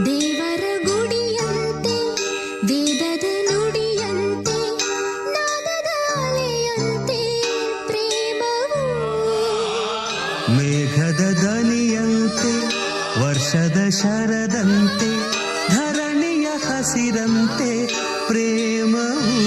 ದೇವರ ಗುಡಿಯಂತೆ ವೇದದ ನುಡಿಯಂತೆ ನಾದದ ಅಲೆಯಂತೆ ಪ್ರೇಮವು ಮೇಘದ ದನಿಯಂತೆ ವರ್ಷದ ಶರದಂತೆ ಧರಣಿಯ ಹಸಿರಂತೆ ಪ್ರೇಮವು